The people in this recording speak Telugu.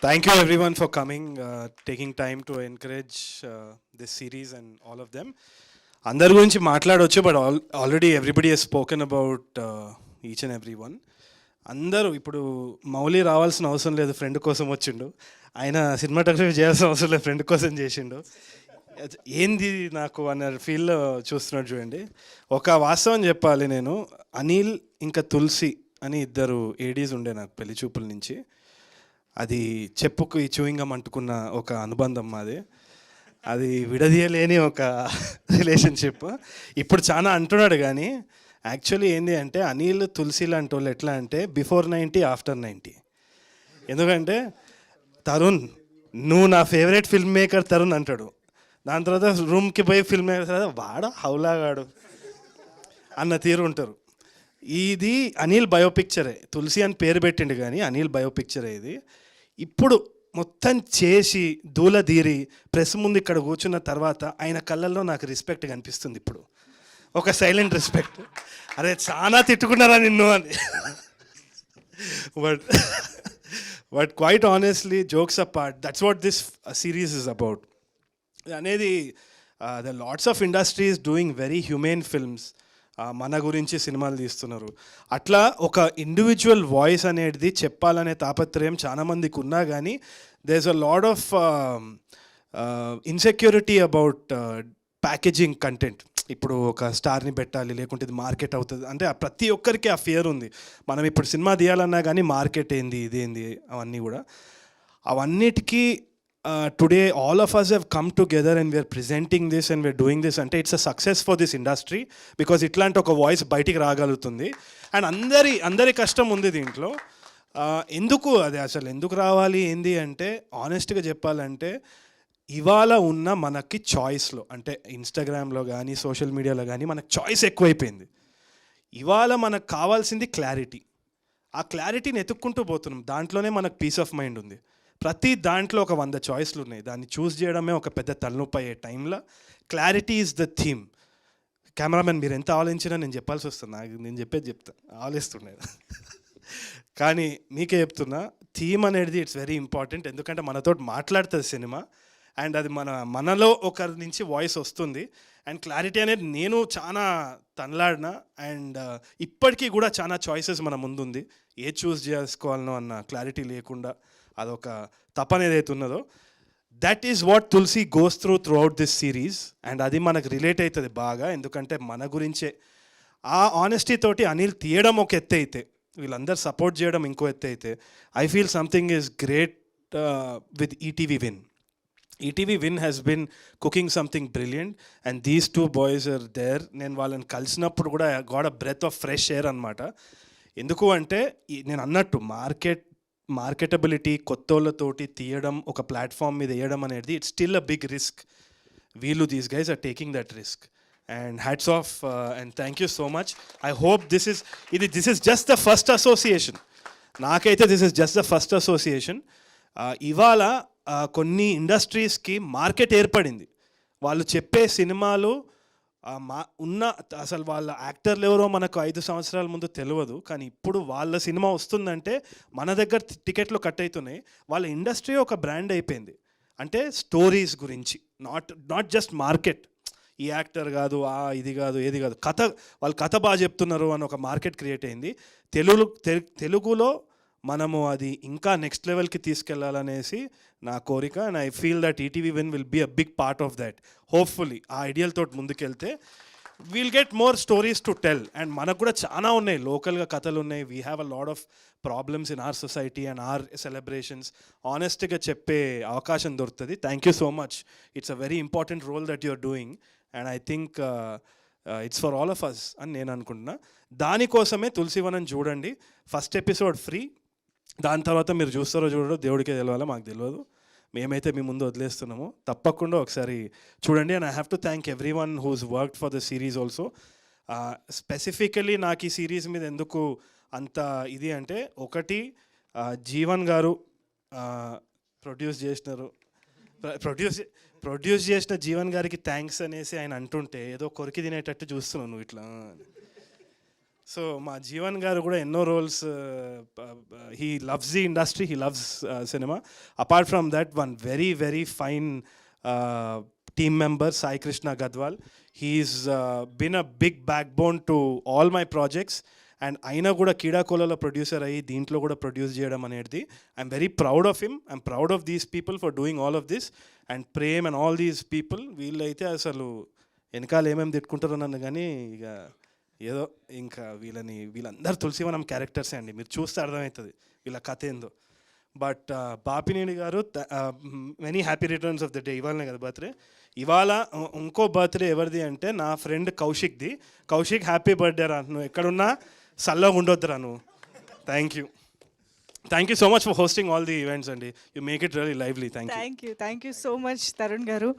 Thank you everyone for coming, taking time to encourage this series and all of them. అందరి గురించి మాట్లాడవచ్చు, but already everybody he's spoken about each and every one. అందరూ ఇప్పుడు మౌలి రావాల్సిన అవసరం లేదు, ఫ్రెండ్ కోసం వచ్చిండు. ఆయన సినిమాటోగ్రఫీ చేయాల్సిన అవసరం లేదు, ఫ్రెండ్ కోసం చేసిండు. ఏంది నాకు అన్న ఫీల్లో చూస్తున్నాడు చూడండి. ఒక వాస్తవం చెప్పాలి, నేను అనిల్ ఇంకా తులసి అని ఇద్దరు ఏడీస్ ఉండే నాకు పెళ్లి చూపుల నుంచి. అది చెప్పుకు ఈ చూయింగం అంటుకున్న ఒక అనుబంధం మాది. అది విడదీయలేని ఒక రిలేషన్షిప్. ఇప్పుడు చాలా అంటున్నాడు, కానీ యాక్చువల్లీ ఏంటి అంటే అనిల్ తులసి లాంటి వాళ్ళు ఎట్లా అంటే బిఫోర్ 90 ఆఫ్టర్ 90. ఎందుకంటే తరుణ్, నువ్వు నా ఫేవరెట్ ఫిల్మ్ మేకర్ తరుణ్ అంటాడు. దాని తర్వాత రూమ్కి పోయి ఫిల్మ్ మేకర్ తర్వాత వాడ హౌలాగాడు అన్న తీరు ఉంటారు. ఇది అనిల్ బయోపిక్చరే, తులసి అని పేరు పెట్టిండు కానీ అనిల్ బయోపిక్చరే ఇది. ఇప్పుడు మొత్తం చేసి దూలదీరి ప్రెస్ ముందు ఇక్కడ కూర్చున్న తర్వాత ఆయన కళ్ళల్లో నాకు రెస్పెక్ట్ కనిపిస్తుంది. ఇప్పుడు ఒక సైలెంట్ రెస్పెక్ట్. అరే చాలా తిట్టుకున్నారా నిన్ను అని. But quite honestly, jokes apart, that's what this series is about అనేది. The lots of industries doing very human films, మన గురించి సినిమాలు తీస్తున్నారు. అట్లా ఒక ఇండివిజువల్ వాయిస్ అనేది చెప్పాలనే తాపత్రయం చాలామందికి ఉన్నా కానీ there is a lot of insecurity about packaging content. ఇప్పుడు ఒక స్టార్ని పెట్టాలి, లేకుంటే ఇది మార్కెట్ అవుతుంది అంటే ప్రతి ఒక్కరికి ఆ ఫియర్ ఉంది. మనం ఇప్పుడు సినిమా తీయాలన్నా కానీ మార్కెట్ ఏంది, ఇదేంది, అవన్నీ కూడా. అవన్నిటికీ today all of us have come together and we are presenting this and we are doing this ante it's a success for this industry because itlanti oka voice bayitiki raagalutundi and andari kashtam undi deentlo. Enduku adi asalu enduku raavali endi ante honest ga cheppalante ఇవాళ ఉన్న మనకి చాయిస్లో, అంటే ఇన్స్టాగ్రామ్లో కానీ సోషల్ మీడియాలో కానీ మనకు చాయిస్ ఎక్కువైపోయింది. ఇవాళ మనకు కావాల్సింది క్లారిటీ. ఆ క్లారిటీని ఎత్తుక్కుంటూ పోతున్నాం, దాంట్లోనే మనకు పీస్ ఆఫ్ మైండ్ ఉంది. ప్రతి దాంట్లో ఒక 100 చాయిస్లు ఉన్నాయి, దాన్ని చూస్ చేయడమే ఒక పెద్ద తలనొప్పి అయ్యే టైంలో clarity is the theme. Cameraman మీరు ఎంత ఆలోచించినా నేను చెప్పాల్సి వస్తుంది, నేను చెప్తా ఆలోచిస్తున్నాను. కానీ మీకే చెప్తున్నా, థీమ్ అనేది ఇట్స్ వెరీ ఇంపార్టెంట్. ఎందుకంటే మనతో మాట్లాడుతుంది సినిమా, అండ్ అది మనలో ఒకరి నుంచి వాయిస్ వస్తుంది. అండ్ క్లారిటీ అనేది నేను చాలా తనలాడినా, అండ్ ఇప్పటికీ కూడా చాలా చాయిసెస్ మన ముందుంది. ఏ చూస్ చేసుకోవాలనో అన్న క్లారిటీ లేకుండా అదొక తపన ఏదైతే ఉన్నదో, that is what Tulasi goes throughout this series. And అది మనకు రిలేట్ అవుతుంది బాగా, ఎందుకంటే మన గురించే. ఆ ఆనెస్టీ తోటి అనిల్ తీయడం ఒక ఎత్తు అయితే, వీళ్ళందరూ సపోర్ట్ చేయడం ఇంకో ఎత్తు అయితే, I feel something is great with ETV Win. ETV Win has been cooking something brilliant and these 2 boys are there. నేను వాళ్ళని కలిసినప్పుడు కూడా got a breath of fresh air అనమాట. ఎందుకు అంటే నేను అన్నట్టు మార్కెటబిలిటీ కొత్తోళ్ళతోటి తీయడం, ఒక ప్లాట్ఫామ్ మీద వేయడం అనేది it's still a big risk. వీళ్ళు these guys are taking that risk and hats off and thank you so much. I hope this is just the first association. నాకైతే this is just the first association. ఇవాళ కొన్ని ఇండస్ట్రీస్కి మార్కెట్ ఏర్పడింది. వాళ్ళు చెప్పే సినిమాలు అసలు వాళ్ళ యాక్టర్లు ఎవరో మనకు 5 సంవత్సరాల ముందు తెలియదు, కానీ ఇప్పుడు వాళ్ళ సినిమా వస్తుందంటే మన దగ్గర టికెట్లు కట్ అవుతున్నాయి. వాళ్ళ ఇండస్ట్రీ ఒక బ్రాండ్ అయిపోయింది. అంటే స్టోరీస్ గురించి, నాట్ జస్ట్ మార్కెట్. ఈ యాక్టర్ కాదు, ఇది కాదు, ఏది కాదు, వాళ్ళు కథ బాగా చెప్తున్నారు అని ఒక మార్కెట్ క్రియేట్ అయింది. తెలుగులో మనము అది ఇంకా నెక్స్ట్ లెవెల్కి తీసుకెళ్లాలనేసి నా కోరిక. And I feel that ETV win will be a big part of that. Hopefully ఆ ఐడియల్ తోటి ముందుకెళ్తే we'll get more stories to tell. And మనకు కూడా చాలా ఉన్నాయి, లోకల్గా కథలు ఉన్నాయి. We have a lot of problems in our society and our celebrations. ఆనెస్ట్గా చెప్పే అవకాశం దొరుకుతుంది. Thank you so much. It's a very important role that you are doing and I think it's for all of us అని నేను అనుకుంటున్నా. దానికోసమే తులసివనం చూడండి. First episode free. దాని తర్వాత మీరు చూస్తారో చూడరో దేవుడికే తెలియాలో, మాకు తెలియదు. మేమైతే మీ ముందు వదిలేస్తున్నాము, తప్పకుండా ఒకసారి చూడండి. And I have to thank every one who's worked for the series also. Specifically నాకు ఈ సిరీస్ మీద ఎందుకు అంత ఇది అంటే, ఒకటి జీవన్ గారు ప్రొడ్యూస్ చేసిన జీవన్ గారికి థ్యాంక్స్ అనేసి ఆయన అంటుంటే ఏదో కొరికి తినేటట్టు చూస్తున్నావు నువ్వు ఇట్లా. సో మా జీవన్ గారు కూడా ఎన్నో roles, he loves the industry, he loves cinema. Apart from that, one very very fine team member, Sai Krishna Gadwal. He's been a big backbone to all my projects. And అయినా కూడా కీడాకోలలో ప్రొడ్యూసర్ అయ్యి దీంట్లో కూడా ప్రొడ్యూస్ చేయడం అనేది, I'm very proud of him. I'm proud of these people for doing all of this. And Prem and all these people, వీళ్ళైతే అసలు వెనకాల ఏమేమి తిట్టుకుంటారో నన్ను, కానీ ఇక ఏదో ఇంకా వీళ్ళందరూ తులసివనం క్యారెక్టర్సే అండి. మీరు చూస్తే అర్థమవుతుంది వీళ్ళ కథ ఏందో. బట్ బాపినేని గారు, many happy returns of the day. ఇవాళనే కదా బర్త్డే. ఇవాళ ఇంకో బర్త్డే ఎవరిది అంటే నా ఫ్రెండ్ కౌశిక్ది. కౌశిక్, హ్యాపీ బర్త్డే రా. నువ్వు ఎక్కడున్నా చల్లగా ఉండొద్దురా నువ్వు. Thank you so much for hosting all the events అండి. You make it really lively. Thank you thank you so much Tarun గారు.